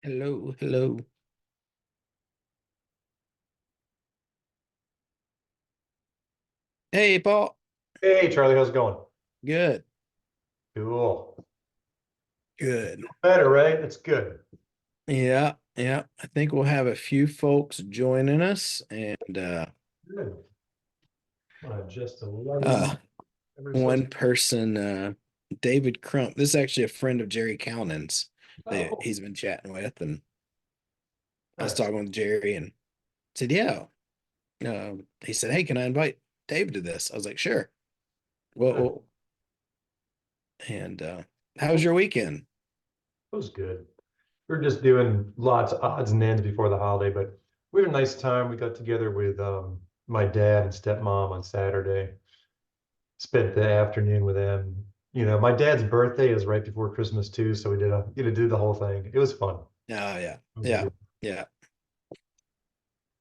Hello, hello. Hey, Paul. Hey, Charlie, how's it going? Good, Cool. good. Better, right? That's good. Yeah, yeah. I think we'll have a few folks joining us, and Good. Just a little uh, every so. one person, David Crump. This is actually a friend of Jerry Cowan's Oh, that cool. he's been chatting with, and I was Nice. talking with Jerry and said, "Yeah." He said, "Hey, can I invite David to this?" I was like, "Sure." Well, Good. and how was Well, your weekend? it was good. We're just doing lots of odds and ends before the holiday, but we had a nice time. We got together with my dad and stepmom on Saturday. Spent the afternoon with them. My dad's birthday is right before Christmas too, so we did the whole thing. It was fun. Oh, yeah, It was yeah, good. yeah.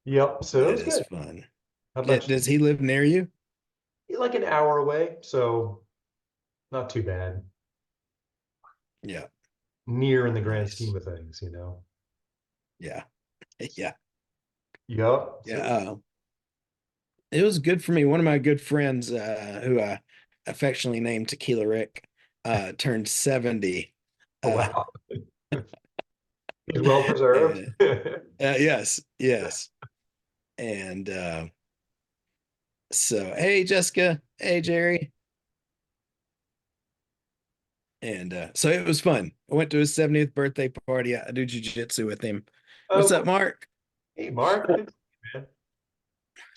Yep. So it That was is good. fun. How about Does you? he live near you? Like an hour away, so not too bad. Yeah. Near in the grand scheme Nice. of things. Yeah. Yeah. Yup. Yeah. It was good for me. One of my good friends, who I affectionately named Tequila Rick, turned 70. Oh, Uh, wow. He's well preserved. and, yes, yes. And so, hey, Jessica. Hey, Jerry. And so it was fun. I went to his 70th birthday party. I do jujitsu with him. What's Oh, up, Mark? hey, Mark. Good to see you, man.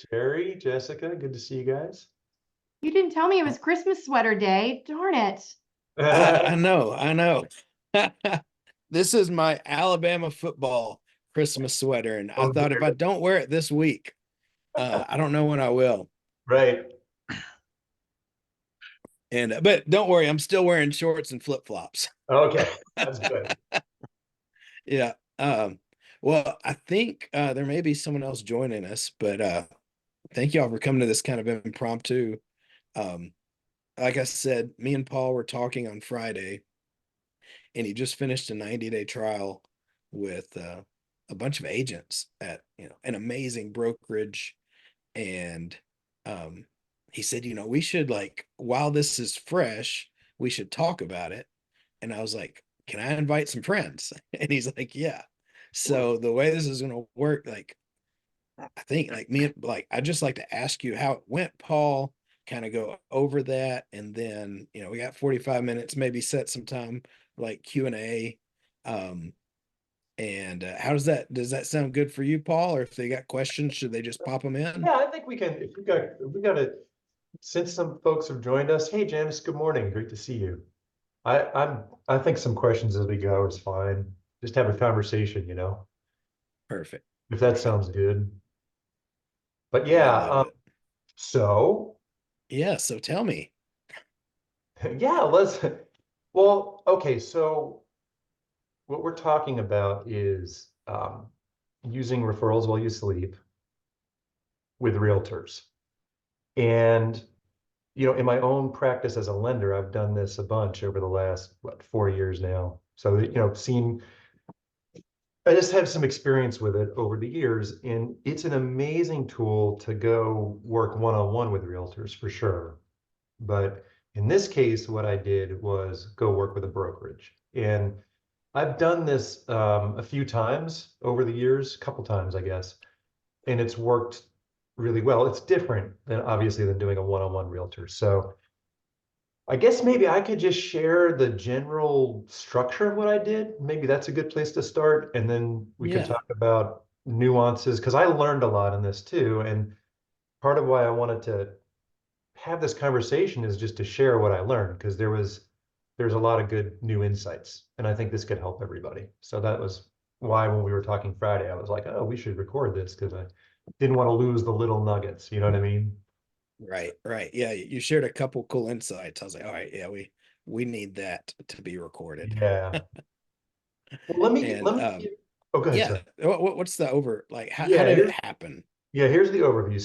Terry, Jessica, good to see you guys. You didn't tell me it was Christmas sweater day. Darn it. I know. I know. This is my Alabama football Christmas sweater, and I Oh, thought if I dear. don't wear it this week, I don't know when I will. Right. And but don't worry, I'm still wearing shorts and flip flops. Okay. That's good. Yeah. Well, I think there may be someone else joining us, but thank y'all for coming to this kind of impromptu. Um, like I said, me and Paul were talking on Friday, and he just finished a 90-day trial with a bunch of agents at an amazing brokerage. And um, he said, we should, like, while this is fresh, we should talk about it. And I was like, can I invite some friends? And he's like, yeah. Cool. So the way this is going to work, like, I think, like, I just like to ask you how it went, Paul, kind of go over that. And then, we got 45 minutes, maybe set some time like Q&A. Um, and how does that sound good for you, Paul? Or if they got questions, should they just pop them in? Yeah, I think we can. If we got it, since some folks have joined us. Hey, James, good morning. Great to see you. I think some questions as we go is fine. Just have a conversation, Perfect. if that Perfect. sounds good. But I yeah, love it. so Yeah. So tell me. yeah, well, okay, so what we're talking about is using referrals while you sleep with realtors. And, in my own practice as a lender, I've done this a bunch over the last, 4 years now. So, I just have some experience with it over the years, and it's an amazing tool to go work one-on-one with realtors for sure. But in this case, what I did was go work with a brokerage. And I've done this a few times over the years, a couple times, I guess, and it's worked really well. It's different than obviously than doing a one-on-one realtor. So I guess maybe I could just share the general structure of what I did. Maybe that's a good place to start. And then we can Yeah. talk about nuances because I learned a lot in this too. And part of why I wanted to have this conversation is just to share what I learned because there's a lot of good new insights, and I think this could help everybody. So that was why when we were talking Friday, I was like, oh, we should record this because I didn't want to lose the little nuggets. You know what I mean? Right. Right. Yeah. You shared a couple cool insights. I was like, all right, yeah, we need that to be recorded. Yeah. Well, let me And let me. Oh, go ahead, yeah, sir. what's the over like? How Yeah, did it happen? here's the overview.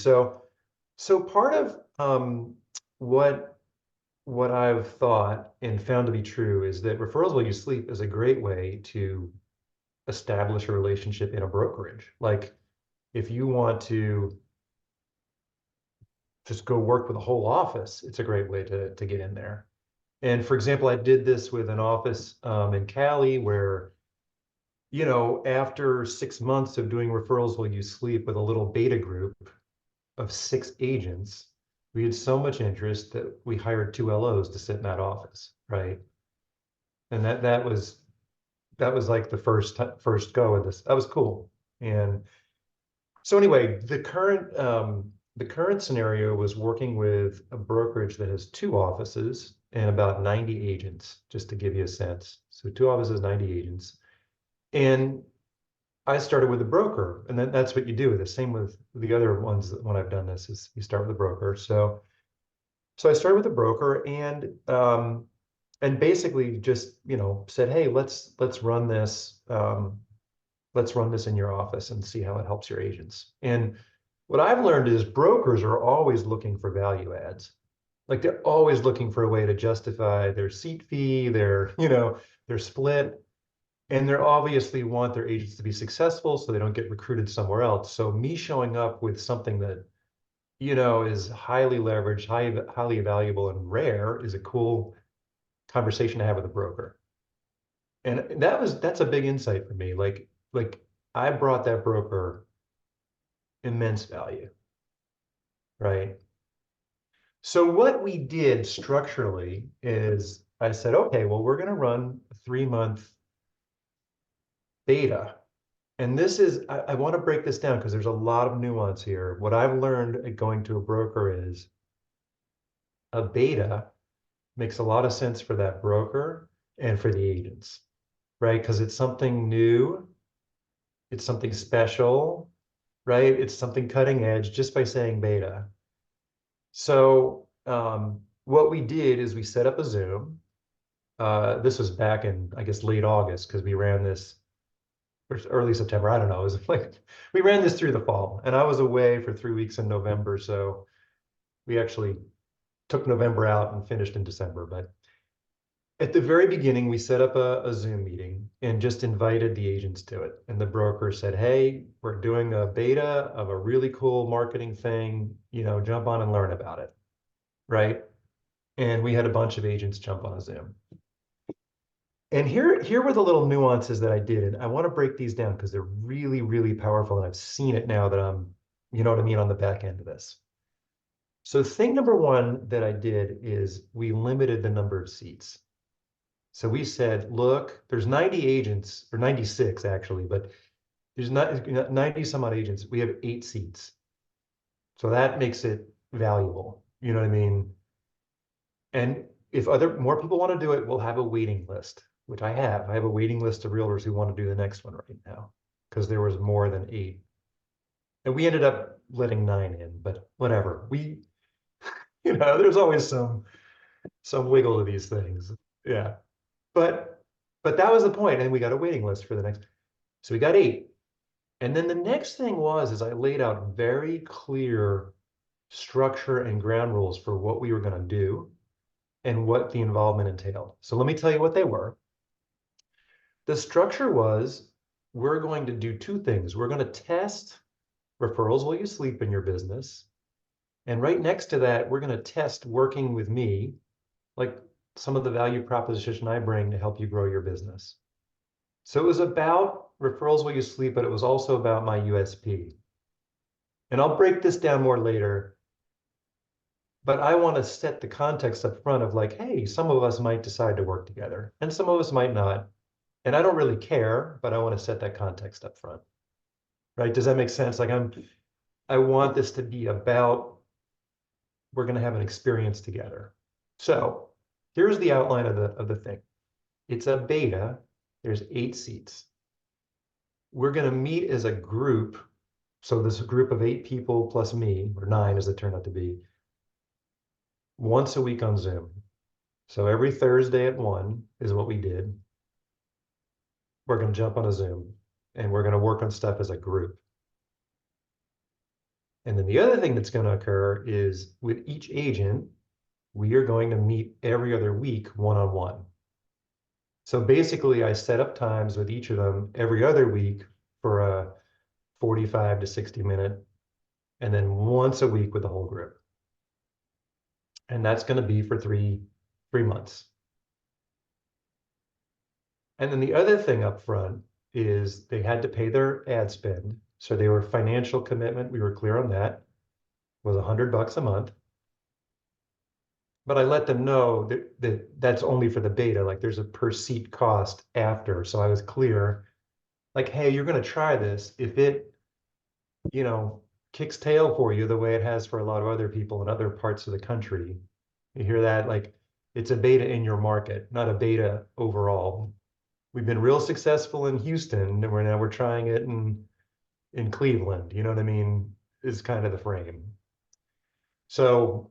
So part of what what I've thought and found to be true is that referrals while you sleep is a great way to establish a relationship in a brokerage. Like if you want to just go work with a whole office, it's a great way to get in there. And for example, I did this with an office in Cali where, after 6 months of doing referrals while you sleep with a little beta group of 6 agents, we had so much interest that we hired 2 LOs to sit in that office, right? And that was like the first go of this. That was cool. And so anyway, the current scenario was working with a brokerage that has 2 offices and about 90 agents, just to give you a sense. So 2 offices, 90 agents. And I started with a broker, and then that's what you do. The same with the other ones when I've done this is you start with a broker. So I started with a broker and basically just, said, hey, let's run this. Let's run this in your office and see how it helps your agents. And what I've learned is brokers are always looking for value adds. Like they're always looking for a way to justify their seat fee, their split. And they obviously want their agents to be successful so they don't get recruited somewhere else. So me showing up with something that, is highly leveraged, highly valuable and rare is a cool conversation to have with a broker. And that's a big insight for me. Like I brought that broker immense value, right? So what we did structurally is I said, okay, well, we're going to run a 3-month beta. And I want to break this down because there's a lot of nuance here. What I've learned at going to a broker is a beta makes a lot of sense for that broker and for the agents, right? Because it's something new, it's something special, right? It's something cutting edge just by saying beta. So what we did is we set up a Zoom. This was back in, I guess, late August because we ran this, or early September. I don't know. It was like we ran this through the fall, and I was away for 3 weeks in November, so we actually took November out and finished in December. But at the very beginning, we set up a Zoom meeting and just invited the agents to it. And the broker said, hey, we're doing a beta of a really cool marketing thing, jump on and learn about it, right? And we had a bunch of agents jump on a Zoom. And here were the little nuances that I did. And I want to break these down because they're really, really powerful. And I've seen it now that I'm, you know what I mean, on the back end of this. So thing number one that I did is we limited the number of seats. So we said, look, there's 90 agents, or 96 actually, but there's not 90 some odd agents. We have 8 seats. So that makes it valuable. You know what I mean? And if more people want to do it, we'll have a waiting list, which I have. I have a waiting list of realtors who want to do the next one right now because there was more than 8. And we ended up letting 9 in, but whatever. There's always some wiggle to these things. Yeah. But that was the point. And we got a waiting list for the next. So we got 8. And then the next thing is I laid out very clear structure and ground rules for what we were going to do and what the involvement entailed. So let me tell you what they were. The structure was we're going to do 2 things. We're going to test referrals while you sleep in your business. And right next to that, we're going to test working with me, like some of the value proposition I bring to help you grow your business. So it was about referrals while you sleep, but it was also about my USP. And I'll break this down more later. But I want to set the context up front of like, hey, some of us might decide to work together and some of us might not. And I don't really care, but I want to set that context up front. Right? Does that make sense? Like I want this to be about we're going to have an experience together. So here's the outline of the thing. It's a beta. There's 8 seats. We're going to meet as a group. So this group of 8 people plus me, or 9 as it turned out to be, once a week on Zoom. So every Thursday at 1 is what we did. We're going to jump on a Zoom and we're going to work on stuff as a group. And then the other thing that's going to occur is with each agent, we are going to meet every other week one-on-one. So basically, I set up times with each of them every other week for a 45 to 60 minute, and then once a week with the whole group. And that's going to be for three months. And then the other thing up front is they had to pay their ad spend. So they were financial commitment. We were clear on that, was $100 a month. But I let them know that that's only for the beta. Like there's a per seat cost after. So I was clear, like, hey, you're going to try this. If it, you know, kicks tail for you the way it has for a lot of other people in other parts of the country, you hear that? Like it's a beta in your market, not a beta overall. We've been real successful in Houston, and we're trying it in Cleveland. You know what I mean? Is kind of the frame. So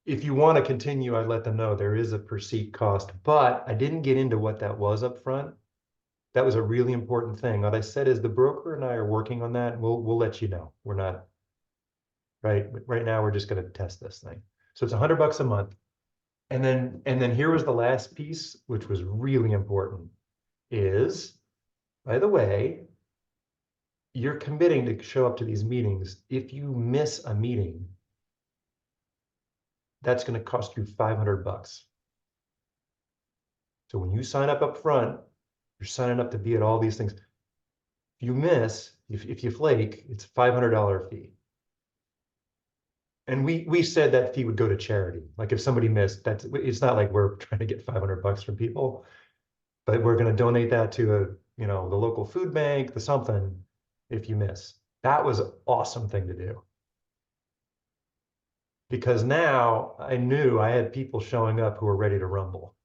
if you want to continue, I let them know there is a per seat cost, but I didn't get into what that was up front. That was a really important thing. What I said is the broker and I are working on that. We'll let you know. We're not right now. We're just going to test this thing. So it's $100 a month. And then here was the last piece, which was really important, is, by the way, you're committing to show up to these meetings. If you miss a meeting, that's going to cost you $500. So when you sign up front, you're signing up to be at all these things. If you miss, if you flake, it's a $500 fee. And we said that fee would go to charity. Like if somebody missed, it's not like we're trying to get $500 from people, but we're going to donate that to the local food bank, the something, if you miss. That was an awesome thing to do. Because now I knew I had people showing up who were ready to rumble.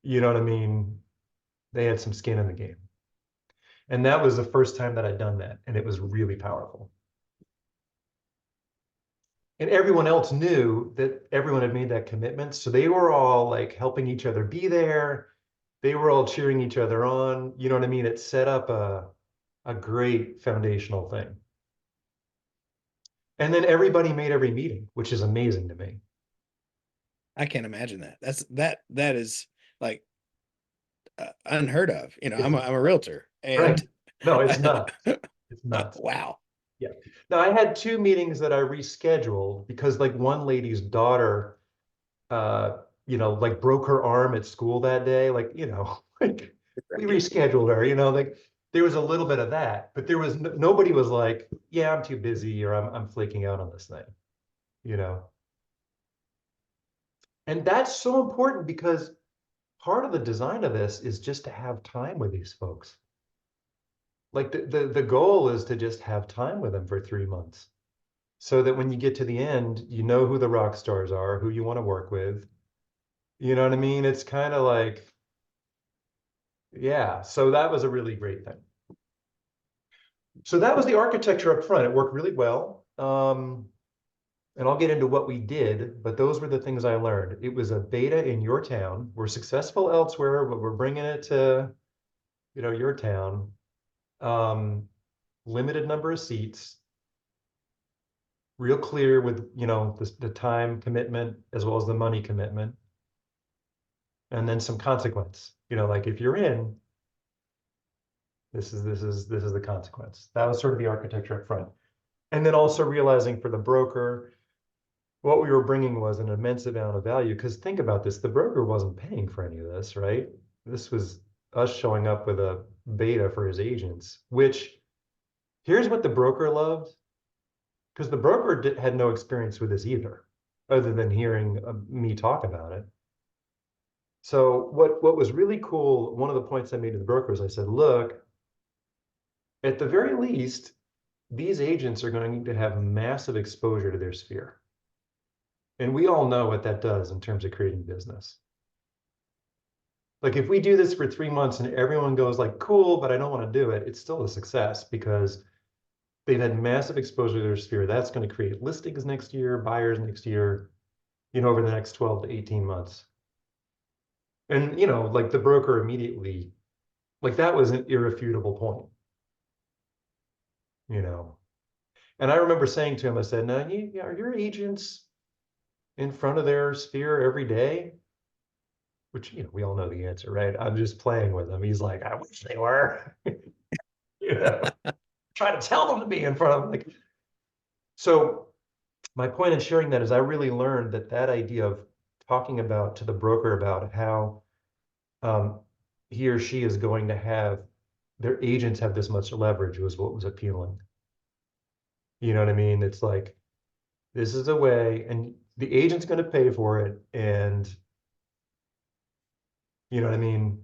You know what I mean? They had some skin in the game. And that was the first time that I'd done that. And it was really powerful. And everyone else knew that everyone had made that commitment. So they were all like helping each other be there. They were all cheering each other on. You know what I mean? It set up a great foundational thing. And then everybody made every meeting, which is amazing to me. I can't imagine that. That is like unheard of. It's I'm a realtor, right. and No, it's nuts. It's nuts. wow. Yeah. Now I had two meetings that I rescheduled because like one lady's daughter, uh, like broke her arm at school that day. Like, like we Right. rescheduled her, like there was a little bit of that, but there was nobody was like, yeah, I'm too busy or I'm flaking out on this thing, you know. And that's so important because part of the design of this is just to have time with these folks. Like the goal is to just have time with them for 3 months so that when you get to the end, you know who the rock stars are, who you want to work with. You know what I mean? It's kind of like, yeah. So that was a really great thing. So that was the architecture up front. It worked really well. And I'll get into what we did, but those were the things I learned. It was a beta in your town. We're successful elsewhere, but we're bringing it to, your town. Um, Limited number of seats, real clear with, the time commitment as well as the money commitment, and then some consequence. Like if you're in, this is the consequence. That was sort of the architecture up front. And then also realizing for the broker, what we were bringing was an immense amount of value. Because think about this, the broker wasn't paying for any of this, right? This was us showing up with a beta for his agents, which here's what the broker loved, because the broker had no experience with this either, other than hearing me talk about it. So what was really cool, one of the points I made to the broker is I said, look, at the very least, these agents are going to need to have massive exposure to their sphere. And we all know what that does in terms of creating business. Like if we do this for 3 months and everyone goes like, cool, but I don't want to do it, it's still a success because they've had massive exposure to their sphere. That's going to create listings next year, buyers next year, over the next 12 to 18 months. And, like the broker immediately, like that was an irrefutable point, you know. And I remember saying to him, I said, now, are your agents in front of their sphere every day? which, we all know the answer, right? I'm just playing with him. He's like, I wish they were, you know, try to tell them to be in front of him. Like, so my point in sharing that is I really learned that idea of talking about to the broker about how um, he or she is going to have their agents have this much leverage was what was appealing. You know what I mean? It's like, this is a way, and the agent's going to pay for it. And you know what I mean?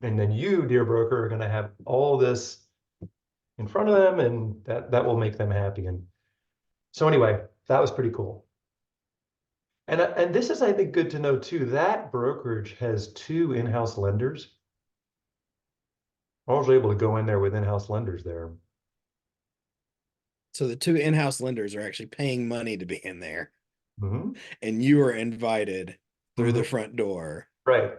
And then you, dear broker, are going to have all this in front of them, and that will make them happy. And so anyway, that was pretty cool. And this is, I think, good to know too. That brokerage has two in-house lenders. I was able to go in there with in-house lenders there. So the two in-house lenders are actually paying money to be in there, Hmm. and you are invited through the Hmm. front door Right.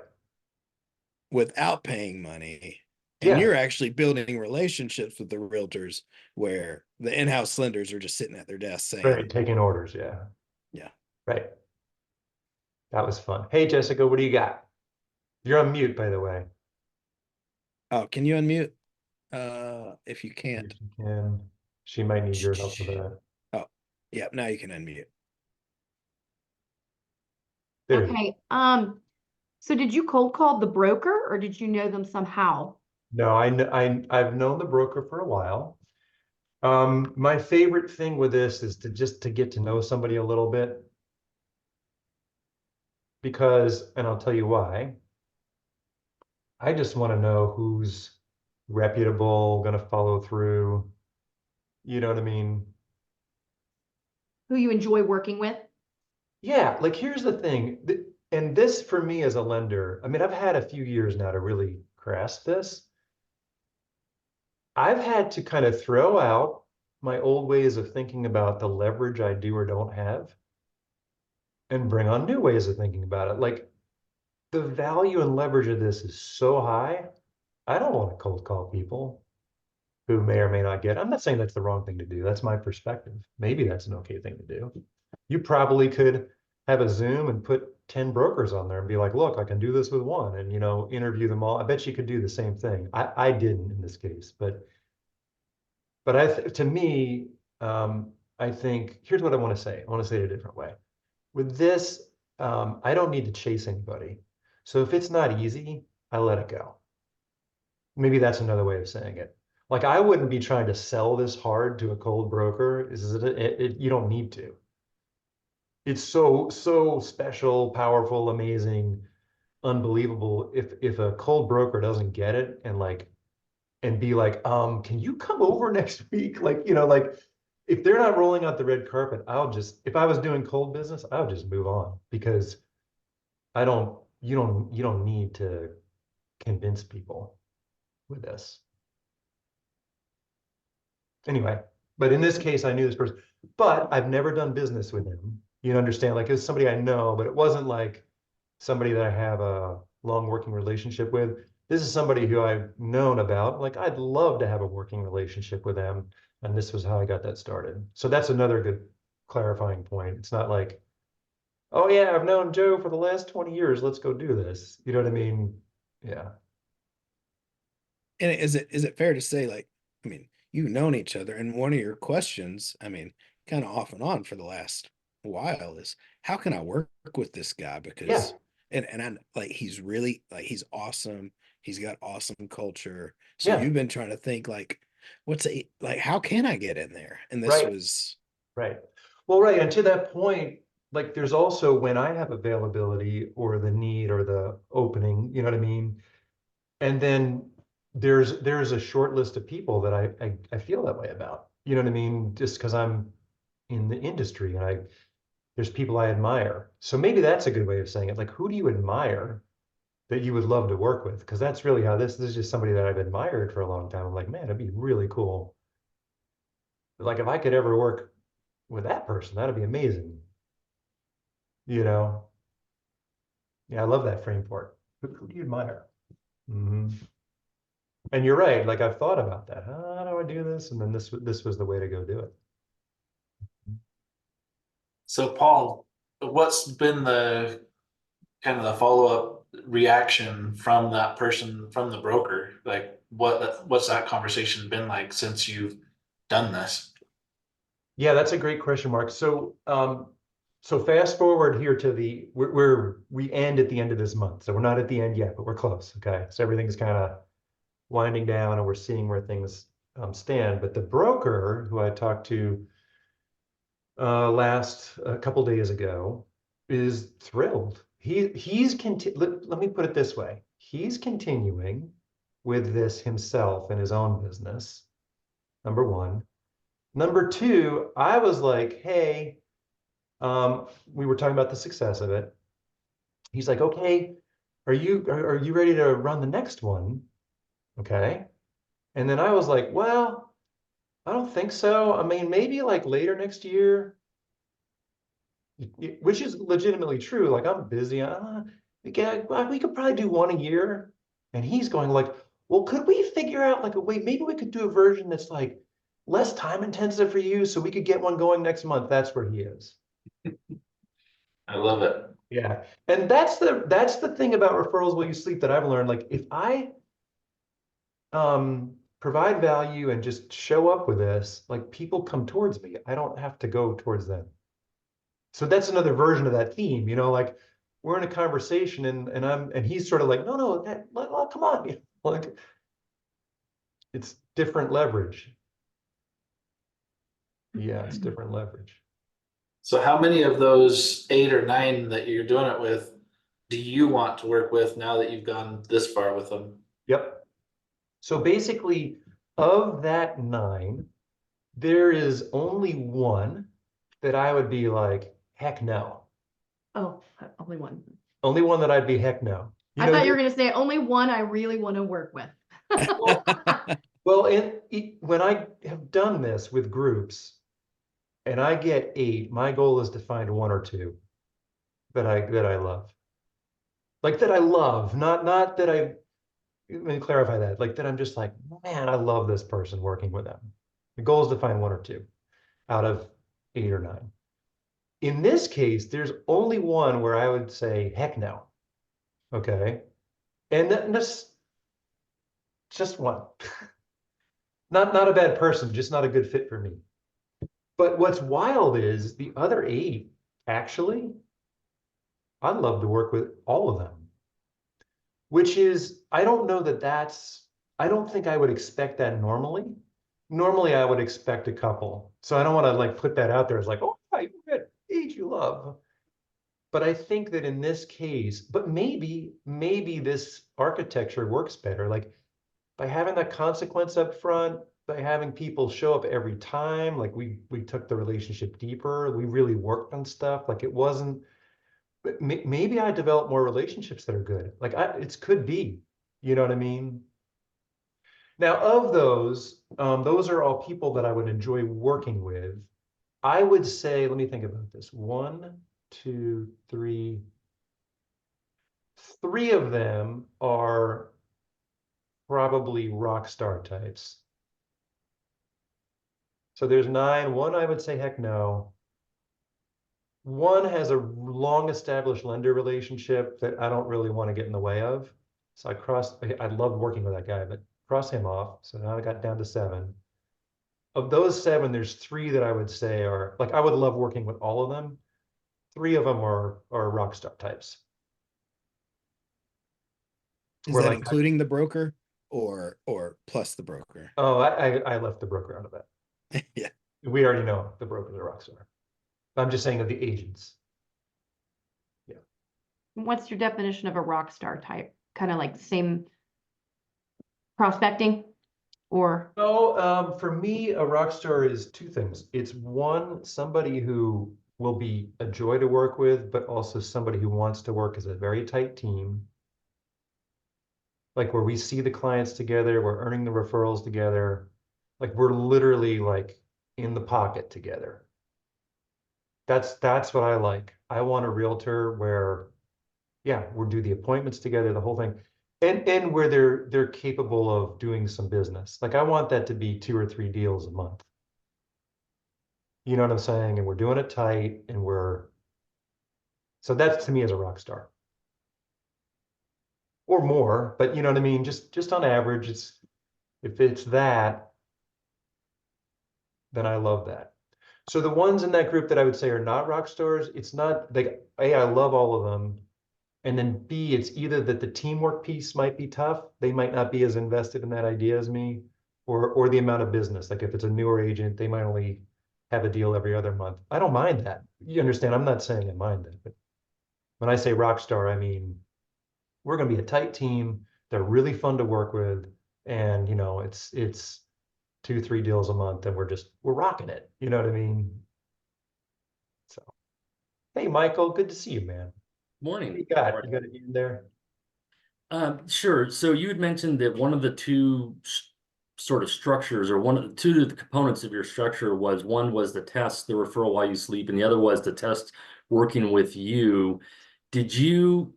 without paying money. And Yeah. you're actually building relationships with the realtors where the in-house lenders are just sitting at their desk saying, Right. Taking orders. Yeah. yeah. Right. That was fun. Hey, Jessica, what do you got? You're on mute, by the way. Oh, can you unmute? If you If can't. you can, she might need your help with that. Oh, yeah, now you can unmute. There you go. Okay. So did you cold call the broker or did you know them somehow? No, I've known the broker for a while. My favorite thing with this is to get to know somebody a little bit because, and I'll tell you why. I just want to know who's reputable, going to follow through. You know what I mean? Who you enjoy working with? Yeah, like here's the thing. And this for me as a lender, I mean, I've had a few years now to really grasp this. I've had to kind of throw out my old ways of thinking about the leverage I do or don't have and bring on new ways of thinking about it. Like the value and leverage of this is so high. I don't want to cold call people who may or may not get. I'm not saying that's the wrong thing to do. That's my perspective. Maybe that's an okay thing to do. You probably could have a Zoom and put 10 brokers on there and be like, look, I can do this with one and interview them all. I bet you could do the same thing. I didn't in this case, but to me, I think here's what I want to say. I want to say it a different way. With this, I don't need to chase anybody. So if it's not easy, I let it go. Maybe that's another way of saying it. Like I wouldn't be trying to sell this hard to a cold broker. You don't need to. It's so special, powerful, amazing, unbelievable. If a cold broker doesn't get it and be like, can you come over next week? Like if they're not rolling out the red carpet, if I was doing cold business, I would just move on because you don't need to convince people with this. Anyway, but in this case, I knew this person, but I've never done business with him. You understand? Like it's somebody I know, but it wasn't like somebody that I have a long working relationship with. This is somebody who I've known about. Like I'd love to have a working relationship with them. And this was how I got that started. So that's another good clarifying point. It's not like, oh yeah, I've known Joe for the last 20 years. Let's go do this. You know what I mean? Yeah. And is it fair to say, like, I mean, you've known each other, and one of your questions, I mean, kind of off and on for the last while is how can I work with this guy? Yeah. Because and I like he's really like he's awesome. He's got awesome culture. So Yeah. you've been trying to think like, how can I get in there? And this Right. was Right. Well, right. And to that point, like there's also when I have availability or the need or the opening, you know what I mean? And then there's a short list of people that I feel that way about. You know what I mean? Just because I'm in the industry and there's people I admire. So maybe that's a good way of saying it. Like, who do you admire that you would love to work with? Because that's really how this is just somebody that I've admired for a long time. I'm like, man, it'd be really cool. Like if I could ever work with that person, that'd be amazing. You know? Yeah, I love that frame for it. Who do you admire? Hmm. And you're right. Like I've thought about that. How do I do this? And then this was the way to go do it. So Paul, what's been the kind of the follow-up reaction from that person, from the broker? Like what's that conversation been like since you've done this? Yeah, that's a great question, Mark. So fast forward here to we end at the end of this month. So we're not at the end yet, but we're close. Okay. So everything's kind of winding down and we're seeing where things stand. But the broker who I talked to last a couple days ago is thrilled. Let me put it this way. He's continuing with this himself in his own business, number one. Number two, I was like, hey, we were talking about the success of it. He's like, okay, are you ready to run the next one? Okay. And then I was like, well, I don't think so. I mean, maybe like later next year, which is legitimately true. Like I'm busy. We could probably do one a year. And he's going like, well, could we figure out like a way, maybe we could do a version that's like less time intensive for you so we could get one going next month. That's where he is. I love it. Yeah. And that's the thing about referrals while you sleep that I've learned. Like if I provide value and just show up with this, like people come towards me. I don't have to go towards them. So that's another version of that theme, like we're in a conversation and he's sort of like, no, come on. Like it's different leverage. Yeah, it's different leverage. So how many of those 8 or 9 that you're doing it with do you want to work with now that you've gone this far with them? Yep. So basically, of that 9, there is only one that I would be like, heck no. Oh, only one. Only one that I'd be heck no. I thought you were going to say only one I really want to work with. Well, when I have done this with groups and I get 8, my goal is to find 1 or 2 that I love. Like that I love, not that let me clarify that. Like that I'm just like, man, I love this person working with them. The goal is to find 1 or 2 out of 8 or 9. In this case, there's only one where I would say, heck no. Okay. And that's just one. Not a bad person, just not a good fit for me. But what's wild is the other 8, actually, I'd love to work with all of them, which is, I don't know I don't think I would expect that normally. Normally, I would expect a couple. So I don't want to like put that out there as like, oh, I get 8 you love. But I think that in this case, but maybe this architecture works better. Like by having that consequence up front, by having people show up every time, like we took the relationship deeper, we really worked on stuff. Like it wasn't, maybe I developed more relationships that are good. Like it could be, you know what I mean? Now of those are all people that I would enjoy working with. I would say, let me think about this. 1, 2, 3. 3 of them are probably rock star types. So there's 9. 1, I would say, heck no. 1 has a long established lender relationship that I don't really want to get in the way of. So I loved working with that guy, but cross him off. So now I got down to 7. Of those 7, there's 3 that I would say are like, I would love working with all of them. 3 of them are rock star types. Is that including the broker or plus the broker? Oh, I left the broker out of that. Yeah. We already know the broker's a rock star. I'm just saying of the agents. Yeah. What's your definition of a rock star type? Kind of like same prospecting or? Oh, for me, a rock star is 2 things. It's 1, somebody who will be a joy to work with, but also somebody who wants to work as a very tight team. Like where we see the clients together, we're earning the referrals together. Like we're literally like in the pocket together. That's what I like. I want a realtor where, yeah, we'll do the appointments together, the whole thing. And where they're capable of doing some business. Like I want that to be 2 or 3 deals a month. You know what I'm saying? And we're doing it tight and so that's to me as a rock star. or more, but you know what I mean? Just on average, if it's that, then I love that. So the ones in that group that I would say are not rock stars, it's not like, A, I love all of them. And then B, it's either that the teamwork piece might be tough. They might not be as invested in that idea as me, or the amount of business. Like if it's a newer agent, they might only have a deal every other month. I don't mind that. You understand? I'm not saying I mind that, but when I say rock star, I mean, we're going to be a tight team. They're really fun to work with. And, you know, it's 2, 3 deals a month and we're rocking it. You know what I mean? So, hey, Michael, good to see you, man. What do Morning. you got? You got it in there? Sure. So you had mentioned that one of the two sort of structures, or one of the two of the components of your structure was, one was the test, the referral while you sleep, and the other was the test working with you. Did you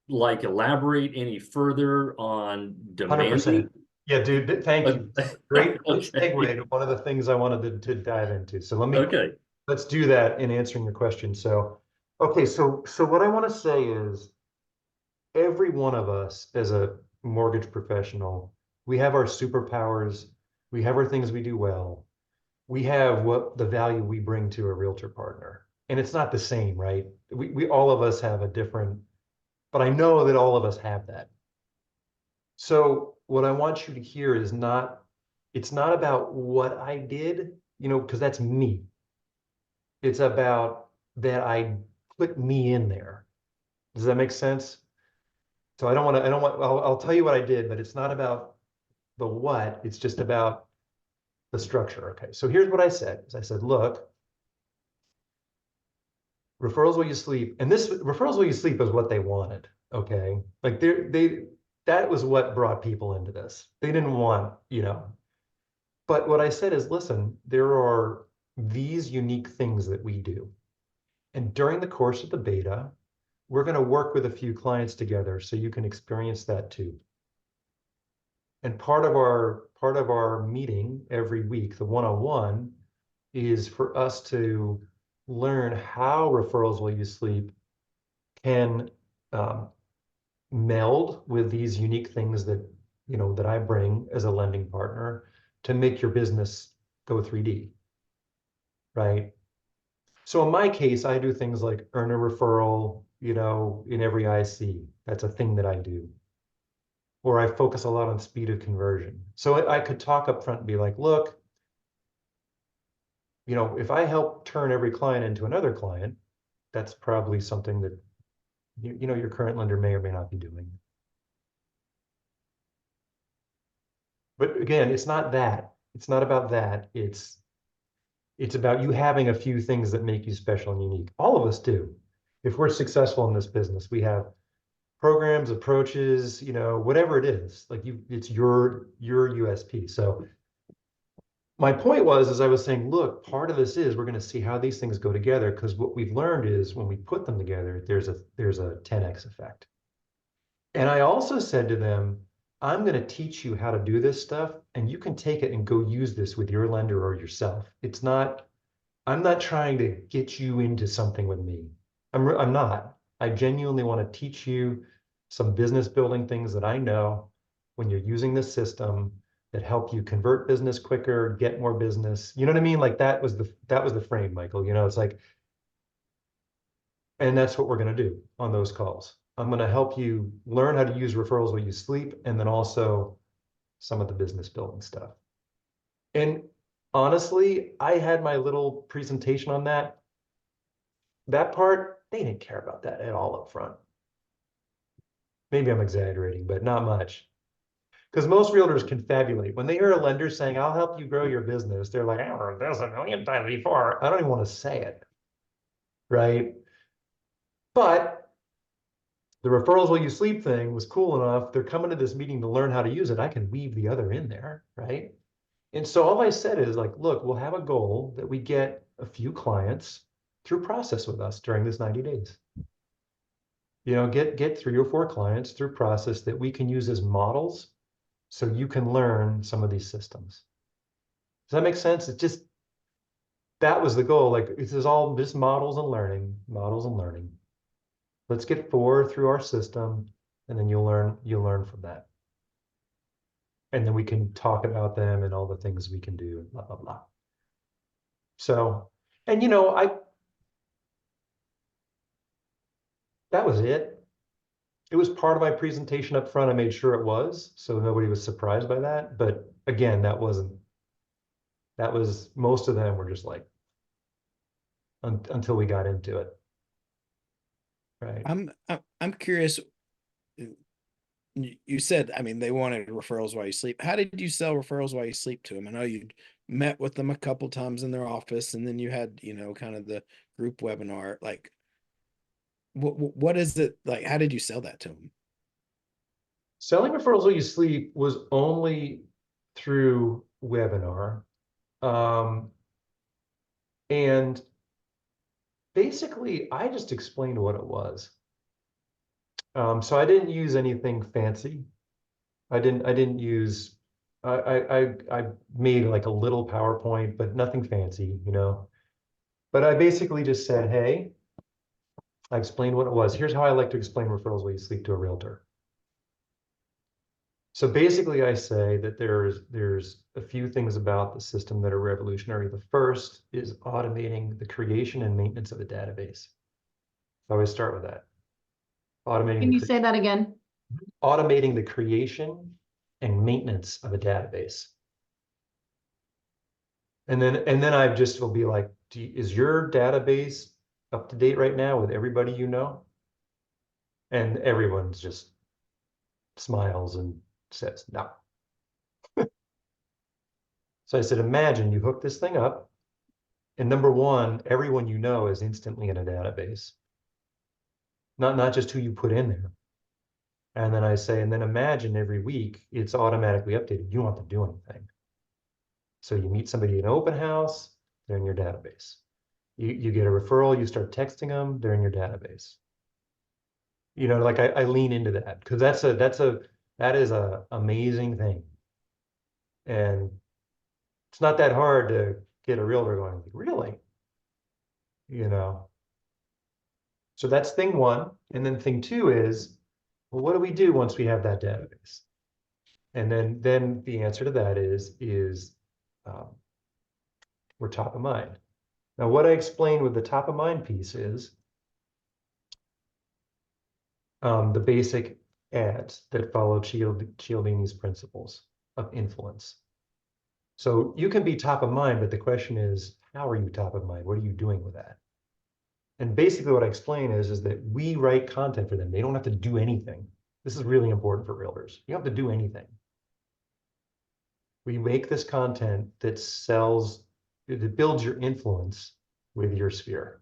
like elaborate any further on 100%. demanding? Yeah, dude, thank you. Great Okay. segue to one of the things I wanted to dive into. So Okay. let's do that in answering your question. So, okay, so what I want to say is every one of us as a mortgage professional, we have our superpowers, we have our things we do well, we have what the value we bring to a realtor partner. And it's not the same, right? We all of us have a different, but I know that all of us have that. So what I want you to hear is it's not about what I did, you know, because that's me. It's about that I put me in there. Does that make sense? So I'll tell you what I did, but it's not about the what, it's just about the structure. Okay, so here's what I said. I said, look, referrals while you sleep, and this referrals while you sleep is what they wanted. Okay, like that was what brought people into this. They didn't want, you know. But what I said is, listen, there are these unique things that we do. And during the course of the beta, we're going to work with a few clients together so you can experience that too. And part of our meeting every week, the one-on-one, is for us to learn how referrals while you sleep can meld with these unique things that, you know, that I bring as a lending partner to make your business go 3D, right? So in my case, I do things like earn a referral, you know, in every IC. That's a thing that I do. Or I focus a lot on speed of conversion. So I could talk up front and be like, look, you know, if I help turn every client into another client, that's probably something that, you know, your current lender may or may not be doing. But again, it's not that. It's not about that. It's about you having a few things that make you special and unique. All of us do. If we're successful in this business, we have programs, approaches, you know, whatever it is. Like it's your USP. So my point was, as I was saying, look, part of this is we're going to see how these things go together, because what we've learned is when we put them together, there's a 10x effect. And I also said to them, I'm going to teach you how to do this stuff, and you can take it and go use this with your lender or yourself. I'm not trying to get you into something with me. I'm not. I genuinely want to teach you some business building things that I know when you're using this system that help you convert business quicker, get more business. You know what I mean? Like that was the frame, Michael. You know, it's like, and that's what we're going to do on those calls. I'm going to help you learn how to use referrals while you sleep, and then also some of the business building stuff. And honestly, I had my little presentation on that. That part, they didn't care about that at all up front. Maybe I'm exaggerating, but not much. Because most realtors confabulate. When they hear a lender saying, I'll help you grow your business, they're like, I've heard this a million times before. I don't even want to say it, right? But the referrals while you sleep thing was cool enough. They're coming to this meeting to learn how to use it. I can weave the other in there, right? And so all I said is like, look, we'll have a goal that we get a few clients through process with us during this 90 days. You know, get 3 or 4 clients through process that we can use as models so you can learn some of these systems. Does that make sense? It just, that was the goal. Like this is all just models and learning, models and learning. Let's get 4 through our system. and then you'll learn from that. And then we can talk about them and all the things we can do, blah, blah, blah. So, and that was it. It was part of my presentation up front. I made sure it was, so nobody was surprised by that. But again, that was, most of them were just like, until we got into it. Right. I'm curious. You said, I mean, they wanted referrals while you sleep. How did you sell referrals while you sleep to them? I know you'd met with them a couple times in their office, and then you had, kind of the group webinar. Like, what is it like? How did you sell that to them? Selling referrals while you sleep was only through webinar. And basically, I just explained what it was. So I didn't use anything fancy. I didn't use, I made like a little PowerPoint, but nothing fancy, But I basically just said, hey, I explained what it was. Here's how I like to explain referrals while you sleep to a realtor. So basically, I say that there's a few things about the system that are revolutionary. The first is automating the creation and maintenance of a database. I always start with that. Can you say that again? Automating the creation and maintenance of a database. And then I just will be like, is your database up to date right now with everybody you know? And everyone's just smiles and says no. So I said, imagine you hook this thing up, and number one, everyone you know is instantly in a database. Not just who you put in there. And then I say, and then imagine every week it's automatically updated. You don't have to do anything. So you meet somebody in an open house, they're in your database. You get a referral, you start texting them, they're in your database. Like I lean into that because that is a amazing thing. And it's not that hard to get a realtor going, like, really? So that's thing one. And then thing two is, well, what do we do once we have that database? And then the answer to that is we're top of mind. Now, what I explained with the top of mind piece is the basic ads that follow Cialdini's principles of influence. So you can be top of mind, but the question is, how are you top of mind? What are you doing with that? And basically what I explain is that we write content for them. They don't have to do anything. This is really important for realtors. You don't have to do anything. We make this content that builds your influence with your sphere.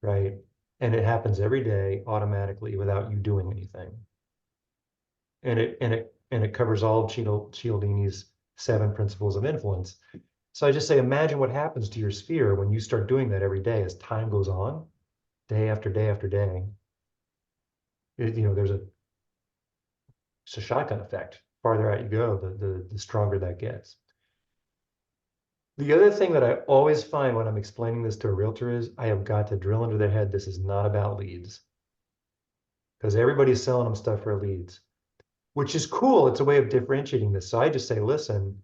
Right? And it happens every day automatically without you doing anything. And it covers all of Cialdini's 7 principles of influence. So I just say, imagine what happens to your sphere when you start doing that every day as time goes on, day after day after day. There's it's a shotgun effect. Farther out you go, the stronger that gets. The other thing that I always find when I'm explaining this to a realtor is I have got to drill into their head, this is not about leads. Because everybody's selling them stuff for leads, which is cool. It's a way of differentiating this. So I just say, listen,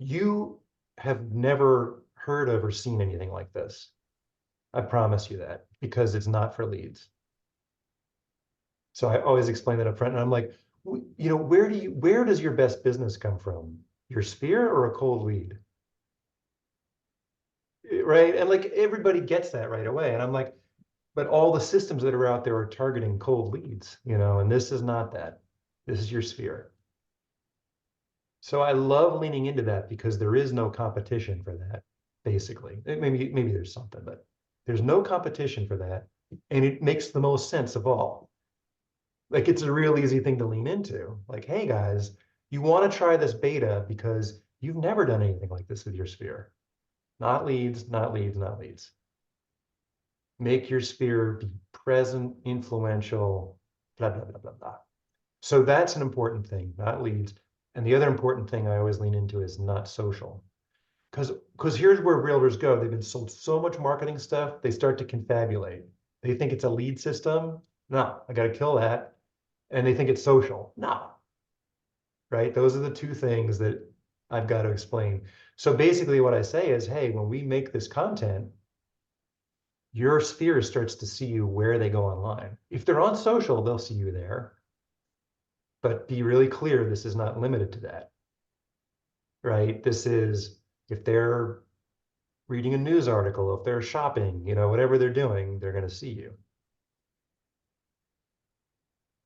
you have never heard of or seen anything like this. I promise you that, because it's not for leads. So I always explain that up front. And I'm like, where does your best business come from? Your sphere or a cold lead? Right? And like everybody gets that right away. And I'm like, but all the systems that are out there are targeting cold leads, and this is not that. This is your sphere. So I love leaning into that because there is no competition for that, basically. Maybe there's something, but there's no competition for that. And it makes the most sense of all. Like it's a real easy thing to lean into. Like, hey guys, you want to try this beta because you've never done anything like this with your sphere. Not leads, not leads, not leads. Make your sphere be present, influential, blah, blah, blah, blah, blah. So that's an important thing, not leads. And the other important thing I always lean into is not social. Because here's where realtors go. They've been sold so much marketing stuff, they start to confabulate. They think it's a lead system. No, I got to kill that. And they think it's social. No, right? Those are the two things that I've got to explain. So basically what I say is, hey, when we make this content, your sphere starts to see you where they go online. If they're on social, they'll see you there. But be really clear, this is not limited to that, right? This is, if they're reading a news article, if they're shopping, whatever they're doing, they're going to see you.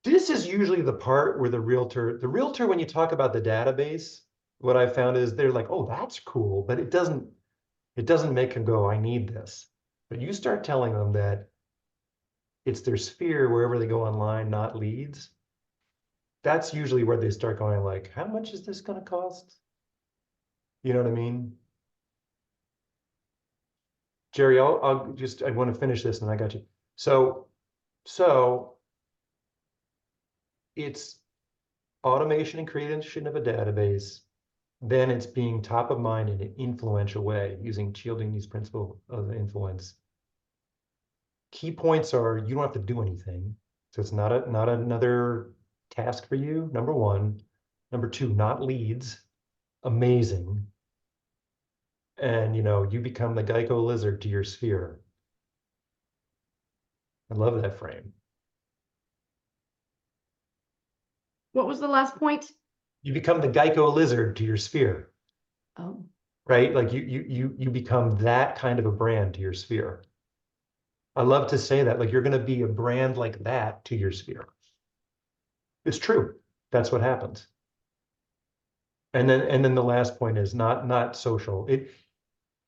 This is usually the part where the realtor, when you talk about the database, what I found is they're like, oh, that's cool, but it doesn't make them go, I need this. But you start telling them that it's their sphere wherever they go online, not leads. That's usually where they start going like, how much is this going to cost? You know what I mean? Jerry, I want to finish this and I got you. So it's automation and creation of a database. Then it's being top of mind in an influential way using Cialdini's principle of influence. Key points are you don't have to do anything. So it's not another task for you, number one. Number two, not leads. Amazing. And you become the Geico lizard to your sphere. I love that frame. What was the last point? You become the Geico lizard to your sphere, Oh, right? Like you become that kind of a brand to your sphere. I love to say that, like you're going to be a brand like that to your sphere. It's true. That's what happens. And then the last point is not social.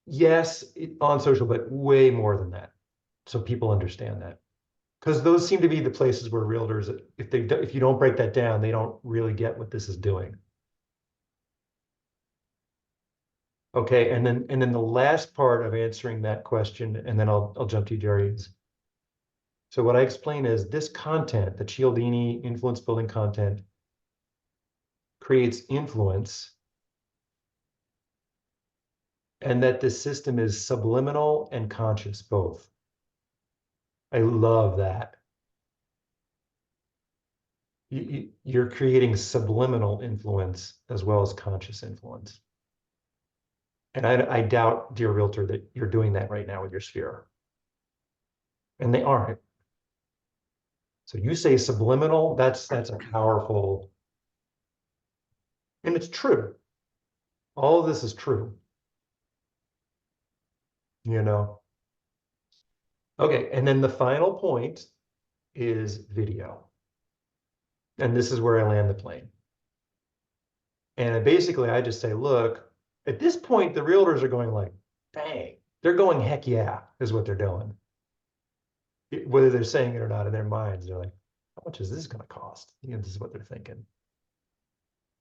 Yes, on social, but way more than that. So people understand that. Because those seem to be the places where realtors, if you don't break that down, they don't really get what this is doing. Okay, and then the last part of answering that question, and then I'll jump to you, Jerry. So what I explain is this content, the Cialdini influence building content, creates influence, and that the system is subliminal and conscious both. I love that. You're creating subliminal influence as well as conscious influence. And I doubt, dear realtor, that you're doing that right now with your sphere. And they aren't. So you say subliminal, that's a powerful, and it's true. All of this is true. Okay, and then the final point is video. And this is where I land the plane. And basically I just say, look, at this point, the realtors are going like, dang, they're going heck yeah, is what they're doing. Whether they're saying it or not in their minds, they're like, how much is this going to cost? This is what they're thinking.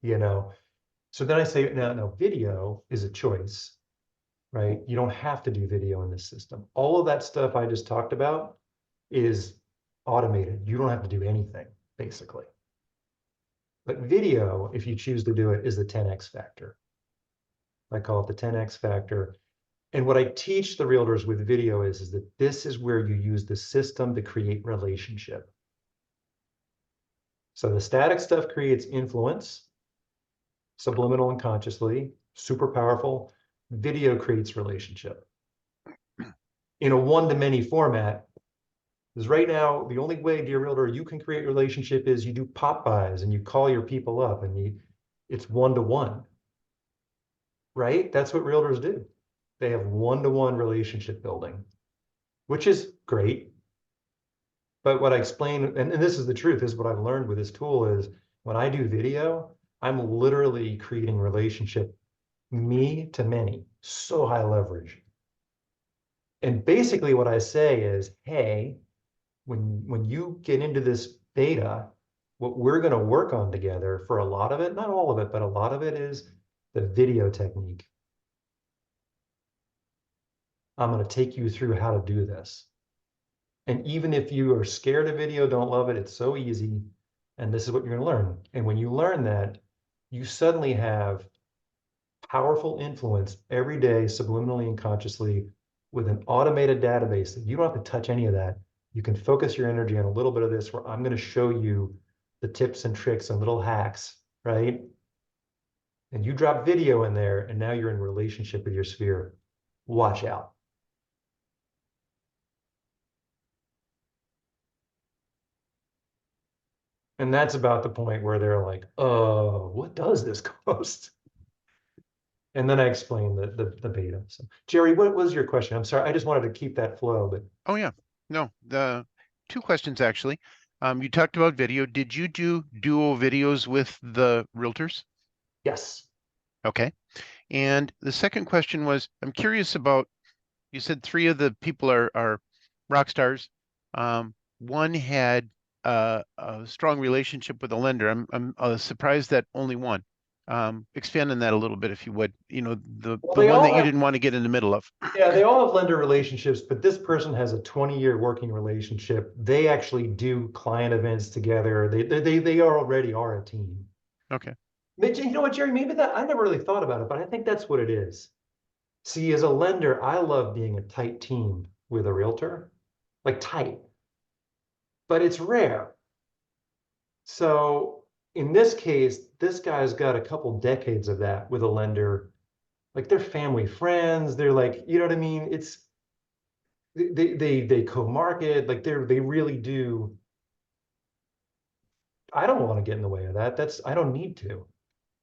So then I say, no, video is a choice, right? You don't have to do video in this system. All of that stuff I just talked about is automated. You don't have to do anything, basically. But video, if you choose to do it, is the 10x factor. I call it the 10x factor. And what I teach the realtors with video is that this is where you use the system to create relationship. So the static stuff creates influence, subliminal and consciously, super powerful. Video creates relationship. In a one-to-many format, because right now, the only way, dear realtor, you can create relationship is you do pop buys and you call your people up and it's one-to-one, right? That's what realtors do. They have one-to-one relationship building, which is great. But what I explain, and this is the truth, this is what I've learned with this tool is when I do video, I'm literally creating relationship me to many, so high leverage. And basically what I say is, hey, when you get into this beta, what we're going to work on together for a lot of it, not all of it, but a lot of it is the video technique. I'm going to take you through how to do this. And even if you are scared of video, don't love it, it's so easy. And this is what you're going to learn. And when you learn that, you suddenly have powerful influence every day, subliminally and consciously, with an automated database that you don't have to touch any of that. You can focus your energy on a little bit of this where I'm going to show you the tips and tricks and little hacks, right? And you drop video in there, and now you're in relationship with your sphere. Watch out. And that's about the point where they're like, oh, what does this cost? And then I explained the beta. So, Jerry, what was your question? I'm sorry, I just wanted to keep that flow, but Oh yeah, no, the two questions actually. You talked about video. Did you do duo videos with the realtors? yes. Okay. And the second question was, I'm curious about, you said three of the people are rock stars. One had a strong relationship with a lender. I'm surprised that only one. Expand on that a little bit if you would. You know, Well, the they one all that you have, didn't want to get in the middle of. yeah, they all have lender relationships, but this person has a 20-year working relationship. They actually do client events together. They already are a team. Okay. But you know what, Jerry? Maybe that I never really thought about it, but I think that's what it is. See, as a lender, I love being a tight team with a realtor, like tight, but it's rare. So in this case, this guy's got a couple decades of that with a lender. Like they're family friends. They're like, you know what I mean? It's they co-market, like they really do. I don't want to get in the way of that. I don't need to.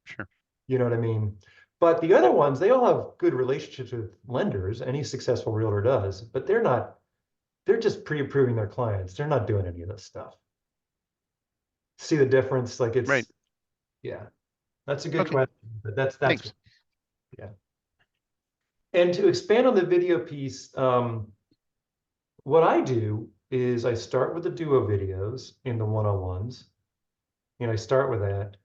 Sure. You know what I mean? But the other ones, they all have good relationships with lenders. Any successful realtor does, but they're just pre-approving their clients. They're not doing any of this stuff. See the difference? Like Right. yeah, that's a good Okay. question, but that's Thanks. yeah. And to expand on the video piece, what I do is I start with the duo videos in the one-on-ones, and I start with that.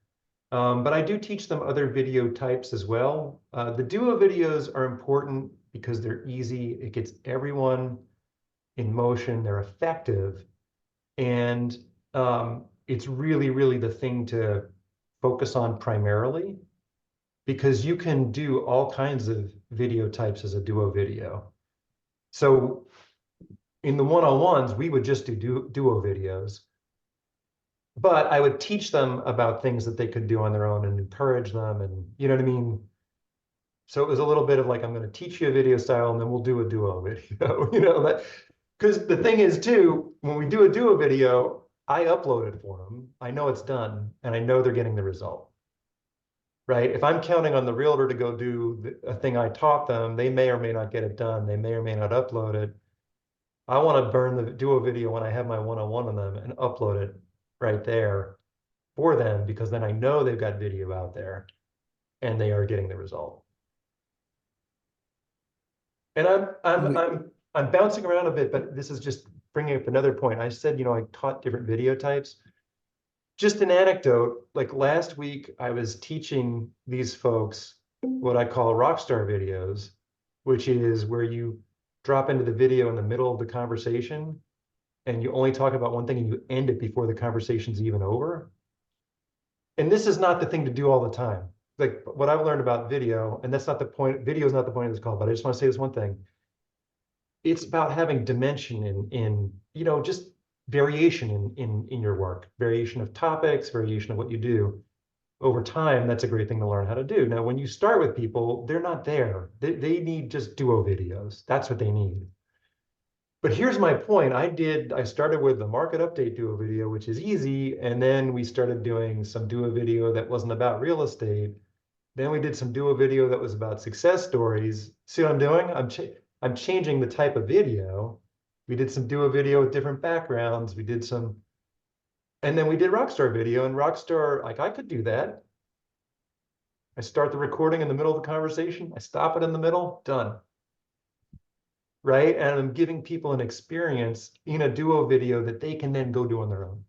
But I do teach them other video types as well. The duo videos are important because they're easy. It gets everyone in motion. They're effective. And it's really, really the thing to focus on primarily because you can do all kinds of video types as a duo video. So in the one-on-ones, we would just do duo videos. But I would teach them about things that they could do on their own and encourage them. And you know what I mean? So it was a little bit of like, I'm going to teach you a video style and then we'll do a duo video, you know, that because the thing is too, when we do a duo video, I upload it for them. I know it's done and I know they're getting the result, right? If I'm counting on the realtor to go do a thing I taught them, they may or may not get it done. They may or may not upload it. I want to burn the duo video when I have my one-on-one on them and upload it right there for them because then I know they've got video out there and they are getting the result. And I'm bouncing around a bit, but this is just bringing up another point. I said, you know, I taught different video types. Just an anecdote, like last week, I was teaching these folks what I call rockstar videos, which is where you drop into the video in the middle of the conversation and you only talk about one thing and you end it before the conversation's even over. And this is not the thing to do all the time. Like what I've learned about video, and that's not the point, video is not the point of this call, but I just want to say this one thing. It's about having dimension in you know, just variation in your work, variation of topics, variation of what you do. Over time, that's a great thing to learn how to do. Now, when you start with people, they're not there. They need just duo videos. That's what they need. But here's my point. I started with the market update duo video, which is easy. And then we started doing some duo video that wasn't about real estate. Then we did some duo video that was about success stories. See what I'm doing? I'm changing the type of video. We did some duo video with different backgrounds. We did some, and then we did Rockstar video. And Rockstar, like I could do that. I start the recording in the middle of the conversation. I stop it in the middle, done. Right? And I'm giving people an experience in a duo video that they can then go do on their own.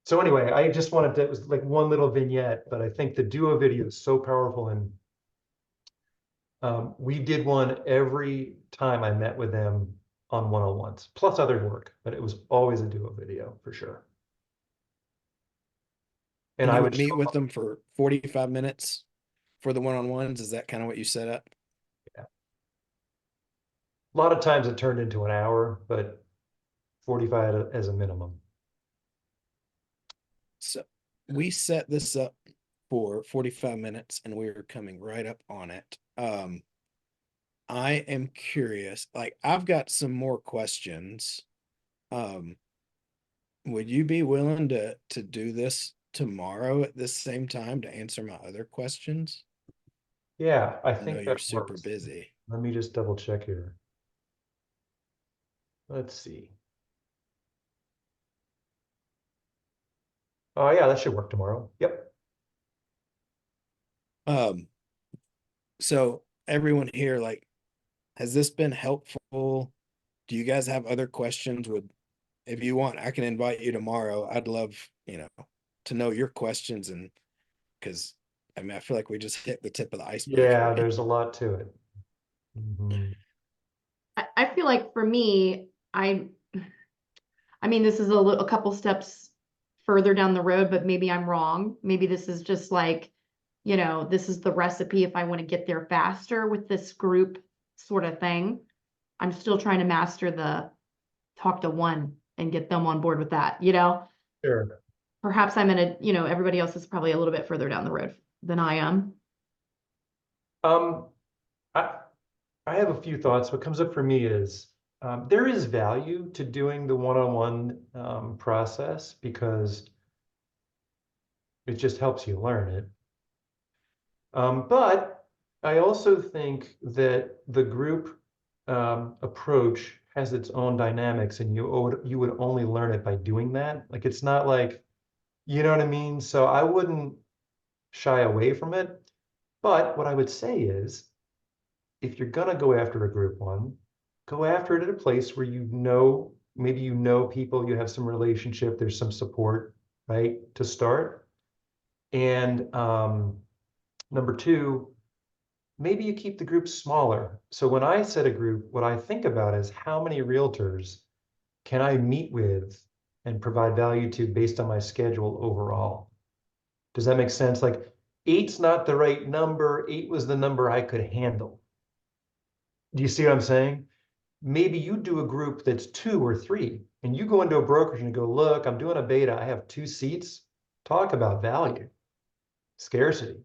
So anyway, I just wanted to, it was like one little vignette, but I think the duo video is so powerful. And we did one every time I met with them on one-on-ones, plus other work, but it was always a duo video for sure. And And I you would would meet with them for 45 minutes for the one-on-ones. Is that kind of what you set up? Yeah. A lot of times it turned into an hour, but 45 as a minimum. So we set this up for 45 minutes and we are coming right up on it. I am curious, like I've got some more questions. Um, would you be willing to do this tomorrow at this same time to answer my other questions? Yeah, I I know think you're that super works. busy. Let me just double check here. Let's see. Oh yeah, that should work tomorrow. Yep. Um, so everyone here, like, has this been helpful? Do you guys have other questions? If you want, I can invite you tomorrow. I'd love, to know your questions and because I mean, I feel like we just hit the tip of the iceberg Yeah, here. there's a lot to it. Mhm. I feel like for me, I mean, this is a couple steps further down the road, but maybe I'm wrong. Maybe this is just like, this is the recipe if I want to get there faster with this group sort of thing. I'm still trying to master the talk to one and get them on board with that. Sure. Perhaps I'm in everybody else is probably a little bit further down the road than I am. Um, I I have a few thoughts. What comes up for me is there is value to doing the one-on-one process because it just helps you learn it. But I also think that the group approach has its own dynamics, and you would only learn it by doing that. Like it's not like, you know what I mean? So I wouldn't shy away from it. But what I would say is, if you're gonna go after a group one, go after it at a place where maybe you know people, you have some relationship, there's some support, right, to start. And number two, maybe you keep the group smaller. So when I set a group, what I think about is how many realtors can I meet with and provide value to based on my schedule overall? Does that make sense? Like eight's not the right number. Eight was the number I could handle. Do you see what I'm saying? Maybe you do a group that's two or three, and you go into a brokerage and go, look, I'm doing a beta. I have 2 seats. Talk about value, scarcity.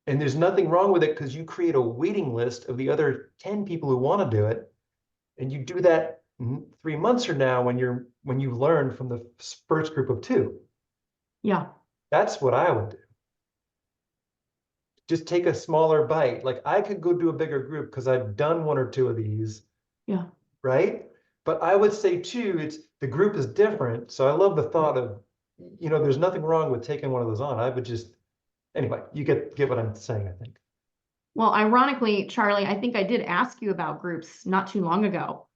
And there's nothing wrong with it because you create a waiting list of the other 10 people who want to do it. And you do that 3 months from now when you've learned from the first group of two. Yeah. That's what I would do. Just take a smaller bite. Like I could go do a bigger group because I've done one or two of these. Yeah. Right? But I would say too, the group is different. So I love the thought of, there's nothing wrong with taking one of those on. I would just, anyway, you get what I'm saying, I think. Well, ironically, Charlie, I think I did ask you about groups not too long ago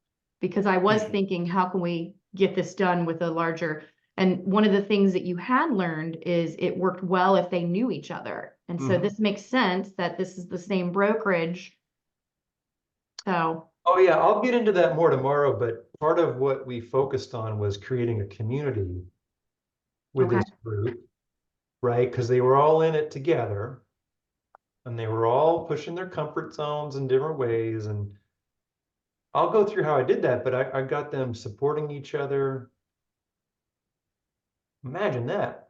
because I was thinking, how can we get this done with a larger? And one of the things that you had learned is it worked well if they knew each other. And so this makes sense that this is the same brokerage. So, Oh yeah, I'll get into that more tomorrow, but part of what we focused on was creating a community with okay. this group, right? Because they were all in it together and they were all pushing their comfort zones in different ways. And I'll go through how I did that, but I got them supporting each other. Imagine that.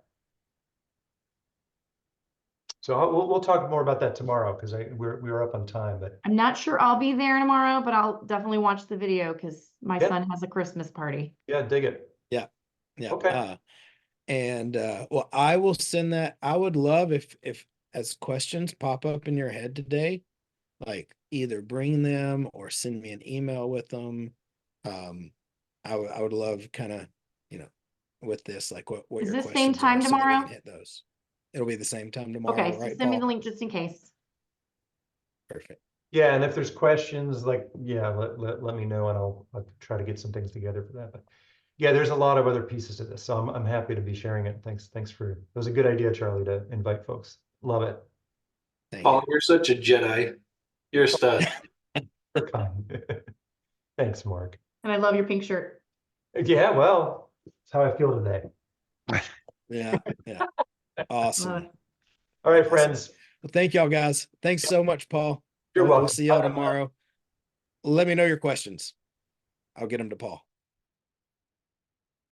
So we'll talk more about that tomorrow because we're up on time. But I'm not sure I'll be there tomorrow, but I'll definitely watch the video because my yeah, son has a Christmas party. yeah, dig it. Yeah. Yeah. Okay. And well, I will send that. I would love if as questions pop up in your head today, like either bring them or send me an email with them. Um, I would love kind of, you know, with this, like what Is your this same questions are time so that we tomorrow? can hit those. It'll be the same time tomorrow, Okay, so right, send me the Paul? link just in case. Perfect. Yeah, and if there's questions, like, yeah, let me know and I'll try to get some things together for that. But yeah, there's a lot of other pieces to this. So I'm happy to be sharing it. Thanks for it was a good idea, Charlie, to invite folks. Love it. Thank Paul, you. you're such a Jedi. You're a stud. You're kind. Thanks, Mark. And I love your pink shirt. Yeah, well, that's how I feel today. Yeah, yeah. Awesome. All right, Awesome. friends. Well, thank y'all guys. Thanks so much, Paul. You're We'll welcome. see y'all tomorrow. let me know your questions. I'll get them to Paul.